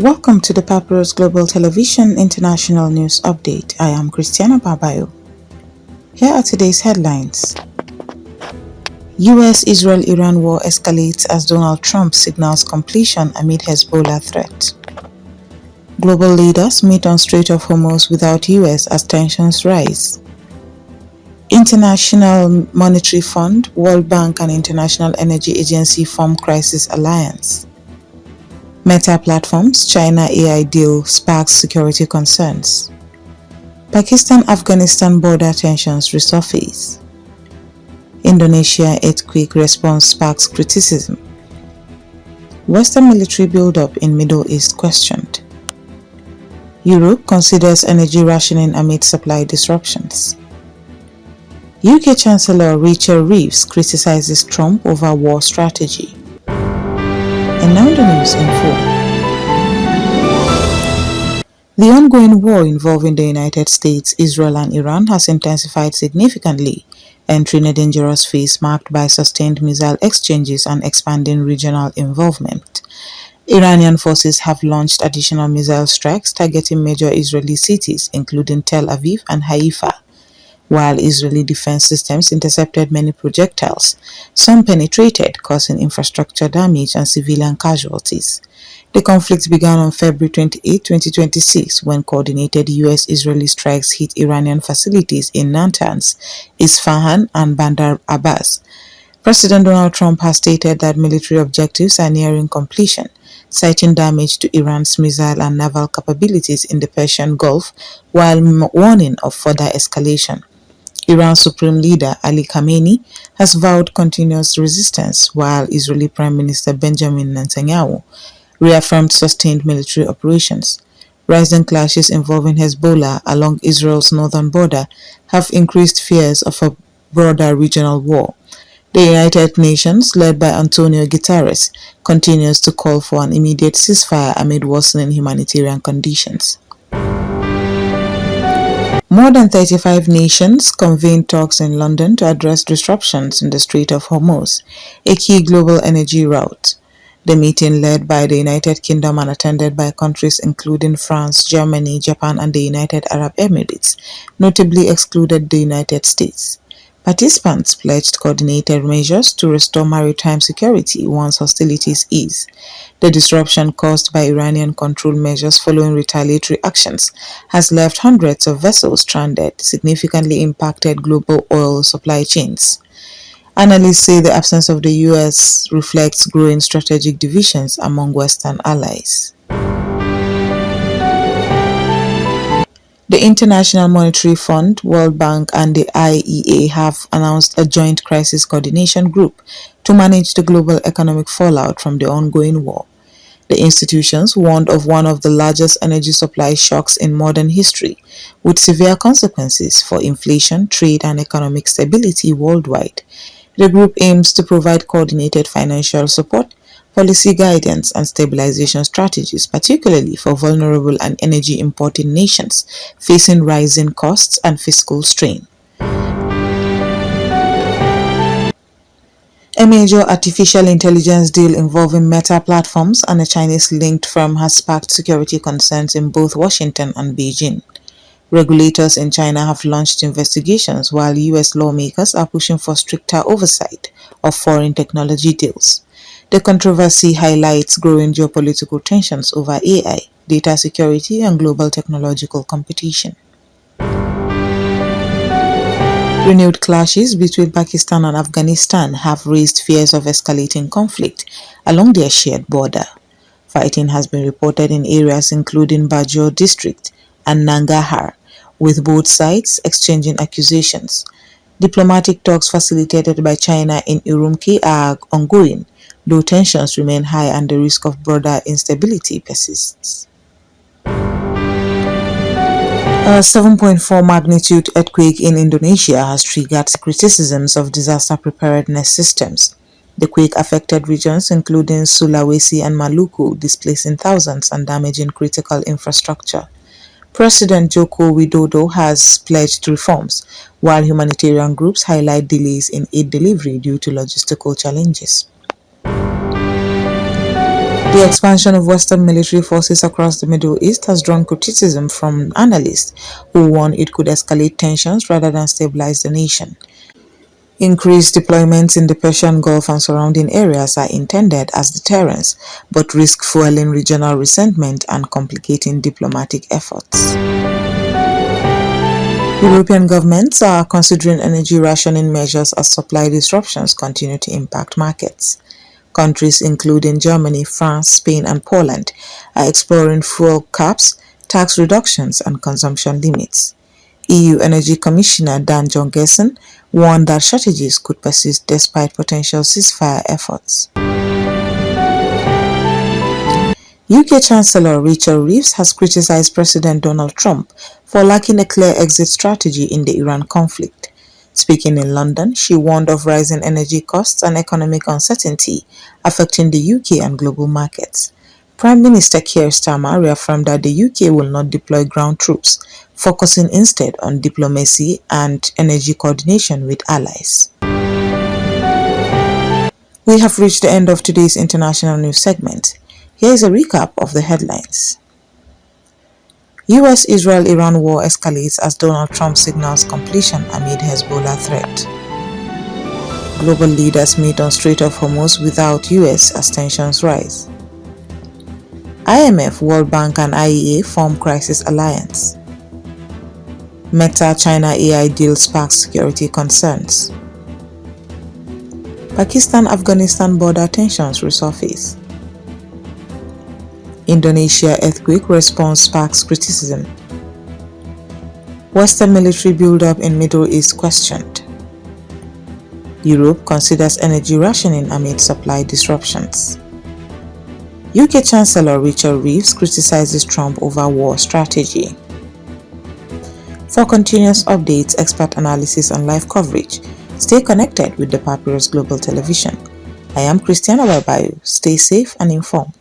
Welcome to the Papyrus Global Television International News Update. I am Christiana Babayo. Here are today's headlines. US-Israel-Iran war escalates as Donald Trump signals completion amid Hezbollah threat. Global leaders meet on Strait of Hormuz without US as tensions rise. International Monetary Fund, World Bank and International Energy Agency form crisis alliance. Meta platforms, China AI deal sparks security concerns. Pakistan-Afghanistan border tensions resurface. Indonesia earthquake response sparks criticism. Western military buildup in Middle East questioned. Europe considers energy rationing amid supply disruptions. UK Chancellor Rachel Reeves criticizes Trump over war strategy. And now the news in full. The ongoing war involving the United States, Israel and Iran has intensified significantly, entering a dangerous phase marked by sustained missile exchanges and expanding regional involvement. Iranian forces have launched additional missile strikes targeting major Israeli cities, including Tel Aviv and Haifa, while Israeli defense systems intercepted many projectiles. Some penetrated, causing infrastructure damage and civilian casualties. The conflict began on February 28, 2026, when coordinated US-Israeli strikes hit Iranian facilities in Natanz, Isfahan, and Bandar Abbas. President Donald Trump has stated that military objectives are nearing completion, citing damage to Iran's missile and naval capabilities in the Persian Gulf, while warning of further escalation. Iran's Supreme Leader Ali Khamenei has vowed continuous resistance, while Israeli Prime Minister Benjamin Netanyahu reaffirmed sustained military operations. Rising clashes involving Hezbollah along Israel's northern border have increased fears of a broader regional war. The United Nations, led by Antonio Guterres, continues to call for an immediate ceasefire amid worsening humanitarian conditions. More than 35 nations convened talks in London to address disruptions in the Strait of Hormuz, a key global energy route. The meeting, led by the United Kingdom and attended by countries including France, Germany, Japan, and the United Arab Emirates, notably excluded the United States. Participants pledged coordinated measures to restore maritime security once hostilities ease. The disruption caused by Iranian-controlled measures following retaliatory actions has left hundreds of vessels stranded, significantly impacted global oil supply chains. Analysts say the absence of the US reflects growing strategic divisions among Western allies. The International Monetary Fund, World Bank, and the IEA have announced a joint crisis coordination group to manage the global economic fallout from the ongoing war. The institutions warned of one of the largest energy supply shocks in modern history, with severe consequences for inflation, trade, and economic stability worldwide. The group aims to provide coordinated financial support, policy guidance, and stabilization strategies, particularly for vulnerable and energy-importing nations facing rising costs and fiscal strain. A major artificial intelligence deal involving Meta platforms and a Chinese-linked firm has sparked security concerns in both Washington and Beijing. Regulators in China have launched investigations, while US lawmakers are pushing for stricter oversight of foreign technology deals. The controversy highlights growing geopolitical tensions over AI, data security, and global technological competition. Renewed clashes between Pakistan and Afghanistan have raised fears of escalating conflict along their shared border. Fighting has been reported in areas including Bajaur district and Nangarhar, with both sides exchanging accusations. Diplomatic talks facilitated by China in Urumqi are ongoing, though tensions remain high and the risk of broader instability persists. A 7.4 magnitude earthquake in Indonesia has triggered criticisms of disaster preparedness systems. The quake affected regions including Sulawesi and Maluku, displacing thousands and damaging critical infrastructure. President Joko Widodo has pledged reforms, while humanitarian groups highlight delays in aid delivery due to logistical challenges. The expansion of Western military forces across the Middle East has drawn criticism from analysts who warn it could escalate tensions rather than stabilize the nation. Increased deployments in the Persian Gulf and surrounding areas are intended as deterrents, but risk fueling regional resentment and complicating diplomatic efforts. European governments are considering energy rationing measures as supply disruptions continue to impact markets. Countries including Germany, France, Spain, and Poland are exploring fuel caps, tax reductions, and consumption limits. EU Energy Commissioner Dan Jorgensen warned that shortages could persist despite potential ceasefire efforts. UK Chancellor Rachel Reeves has criticized President Donald Trump for lacking a clear exit strategy in the Iran conflict. Speaking in London, she warned of rising energy costs and economic uncertainty affecting the UK and global markets. Prime Minister Keir Starmer reaffirmed that the UK will not deploy ground troops, focusing instead on diplomacy and energy coordination with allies. We have reached the end of today's international news segment. Here is a recap of the headlines. US-Israel-Iran war escalates as Donald Trump signals completion amid Hezbollah threat. Global leaders meet on Strait of Hormuz without US as tensions rise. IMF, World Bank and IEA form crisis alliance. Meta-China AI deal sparks security concerns. Pakistan-Afghanistan border tensions resurface. Indonesia earthquake response sparks criticism. Western military buildup in Middle East questioned. Europe considers energy rationing amid supply disruptions. UK Chancellor Rachel Reeves criticizes Trump over war strategy. For continuous updates, expert analysis and live coverage, stay connected with the Papyrus Global Television. I am Christiana Babayo. Stay safe and informed.